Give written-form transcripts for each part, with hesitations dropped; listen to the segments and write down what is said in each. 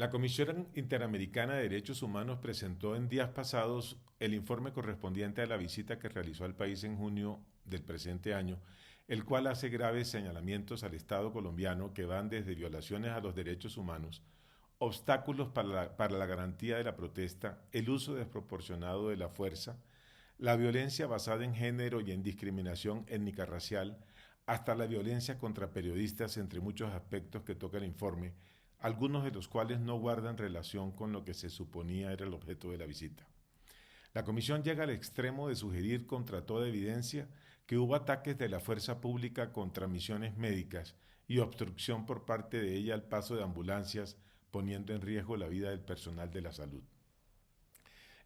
La Comisión Interamericana de Derechos Humanos presentó en días pasados el informe correspondiente a la visita que realizó al país en junio del presente año, el cual hace graves señalamientos al Estado colombiano que van desde violaciones a los derechos humanos, obstáculos para la garantía de la protesta, el uso desproporcionado de la fuerza, la violencia basada en género y en discriminación étnica racial, hasta la violencia contra periodistas, entre muchos aspectos que toca el informe, algunos de los cuales no guardan relación con lo que se suponía era el objeto de la visita. La Comisión llega al extremo de sugerir contra toda evidencia que hubo ataques de la fuerza pública contra misiones médicas y obstrucción por parte de ella al paso de ambulancias, poniendo en riesgo la vida del personal de la salud.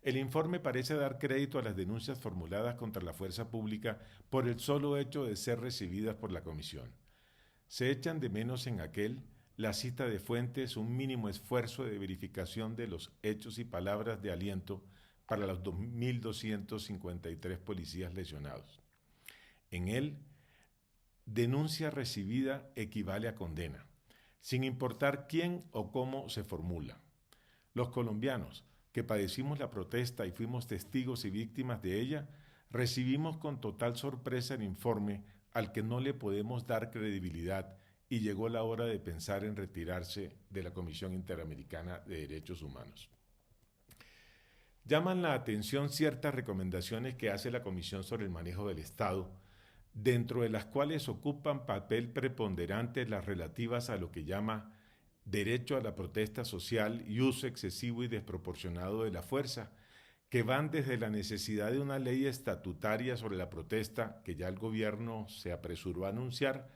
El informe parece dar crédito a las denuncias formuladas contra la fuerza pública por el solo hecho de ser recibidas por la Comisión. Se echan de menos en aquel la cita de fuentes, un mínimo esfuerzo de verificación de los hechos y palabras de aliento para los 2.253 policías lesionados. En él, denuncia recibida equivale a condena, sin importar quién o cómo se formula. Los colombianos, que padecimos la protesta y fuimos testigos y víctimas de ella, recibimos con total sorpresa el informe al que no le podemos dar credibilidad y llegó la hora de pensar en retirarse de la Comisión Interamericana de Derechos Humanos. Llaman la atención ciertas recomendaciones que hace la Comisión sobre el manejo del Estado, dentro de las cuales ocupan papel preponderante las relativas a lo que llama derecho a la protesta social y uso excesivo y desproporcionado de la fuerza, que van desde la necesidad de una ley estatutaria sobre la protesta, que ya el gobierno se apresuró a anunciar,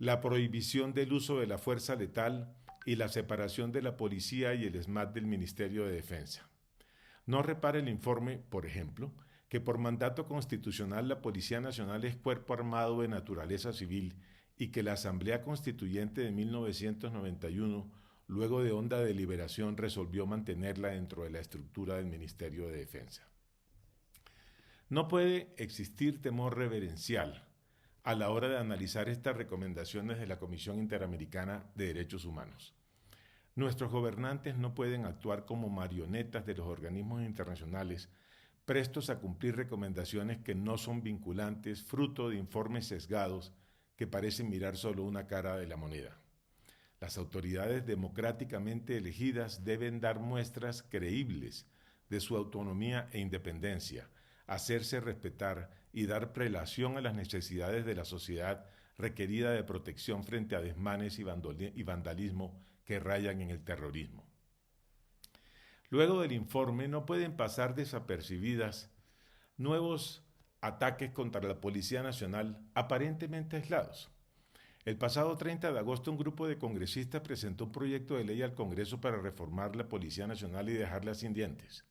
la prohibición del uso de la fuerza letal y la separación de la policía y el SMAT del Ministerio de Defensa. No repara el informe, por ejemplo, que por mandato constitucional la Policía Nacional es cuerpo armado de naturaleza civil y que la Asamblea Constituyente de 1991, luego de honda deliberación, resolvió mantenerla dentro de la estructura del Ministerio de Defensa. No puede existir temor reverencial a la hora de analizar estas recomendaciones de la Comisión Interamericana de Derechos Humanos. Nuestros gobernantes no pueden actuar como marionetas de los organismos internacionales, prestos a cumplir recomendaciones que no son vinculantes, fruto de informes sesgados que parecen mirar solo una cara de la moneda. Las autoridades democráticamente elegidas deben dar muestras creíbles de su autonomía e independencia, hacerse respetar y dar prelación a las necesidades de la sociedad requerida de protección frente a desmanes y vandalismo que rayan en el terrorismo. Luego del informe no pueden pasar desapercibidas nuevos ataques contra la Policía Nacional aparentemente aislados. El pasado 30 de agosto un grupo de congresistas presentó un proyecto de ley al Congreso para reformar la Policía Nacional y dejarla sin dientes.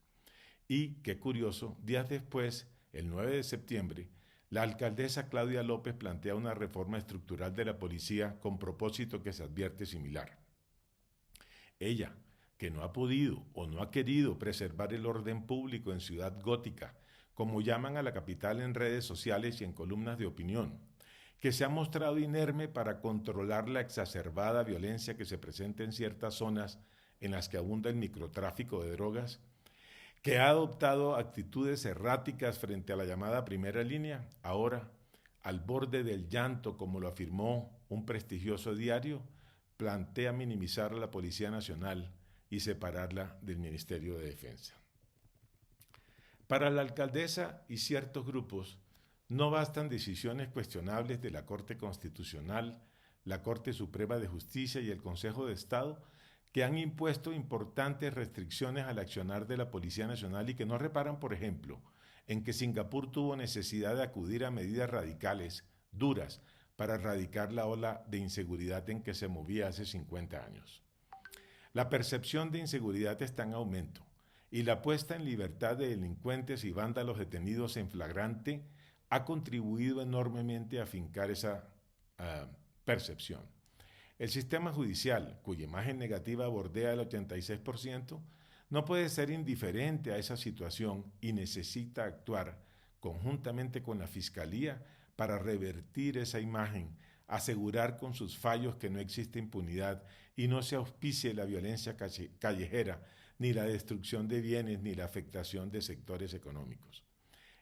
Y, qué curioso, días después, el 9 de septiembre, la alcaldesa Claudia López plantea una reforma estructural de la policía con propósito que se advierte similar. Ella, que no ha podido o no ha querido preservar el orden público en Ciudad Gótica, como llaman a la capital en redes sociales y en columnas de opinión, que se ha mostrado inerme para controlar la exacerbada violencia que se presenta en ciertas zonas en las que abunda el microtráfico de drogas, que ha adoptado actitudes erráticas frente a la llamada primera línea, ahora, al borde del llanto, como lo afirmó un prestigioso diario, plantea minimizar a la Policía Nacional y separarla del Ministerio de Defensa. Para la alcaldesa y ciertos grupos, no bastan decisiones cuestionables de la Corte Constitucional, la Corte Suprema de Justicia y el Consejo de Estado, que han impuesto importantes restricciones al accionar de la Policía Nacional y que no reparan, por ejemplo, en que Singapur tuvo necesidad de acudir a medidas radicales, duras, para erradicar la ola de inseguridad en que se movía hace 50 años. La percepción de inseguridad está en aumento y la puesta en libertad de delincuentes y vándalos detenidos en flagrante ha contribuido enormemente a afincar esa percepción. El sistema judicial, cuya imagen negativa bordea el 86%, no puede ser indiferente a esa situación y necesita actuar conjuntamente con la Fiscalía para revertir esa imagen asegurar con sus fallos que no existe impunidad y no se auspicie la violencia callejera, ni la destrucción de bienes, ni la afectación de sectores económicos.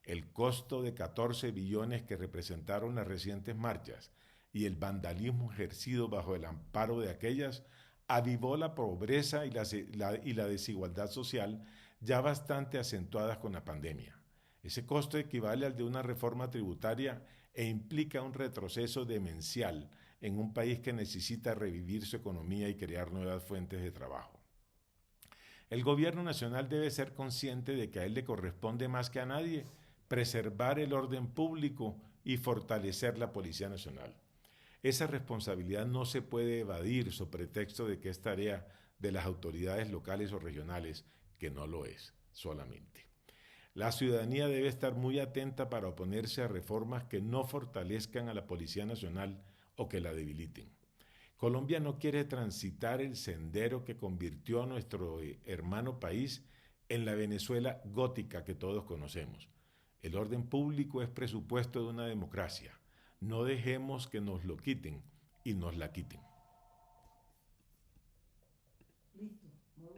El costo de 14 billones que representaron las recientes marchas y el vandalismo ejercido bajo el amparo de aquellas avivó la pobreza y la desigualdad social ya bastante acentuadas con la pandemia. Ese costo equivale al de una reforma tributaria e implica un retroceso demencial en un país que necesita revivir su economía y crear nuevas fuentes de trabajo. El gobierno nacional debe ser consciente de que a él le corresponde más que a nadie preservar el orden público y fortalecer la Policía Nacional. Esa responsabilidad no se puede evadir sobre pretexto de que es tarea de las autoridades locales o regionales, que no lo es solamente. La ciudadanía debe estar muy atenta para oponerse a reformas que no fortalezcan a la Policía Nacional o que la debiliten. Colombia no quiere transitar el sendero que convirtió a nuestro hermano país en la Venezuela gótica que todos conocemos. El orden público es presupuesto de una democracia. No dejemos que nos lo quiten y nos la quiten.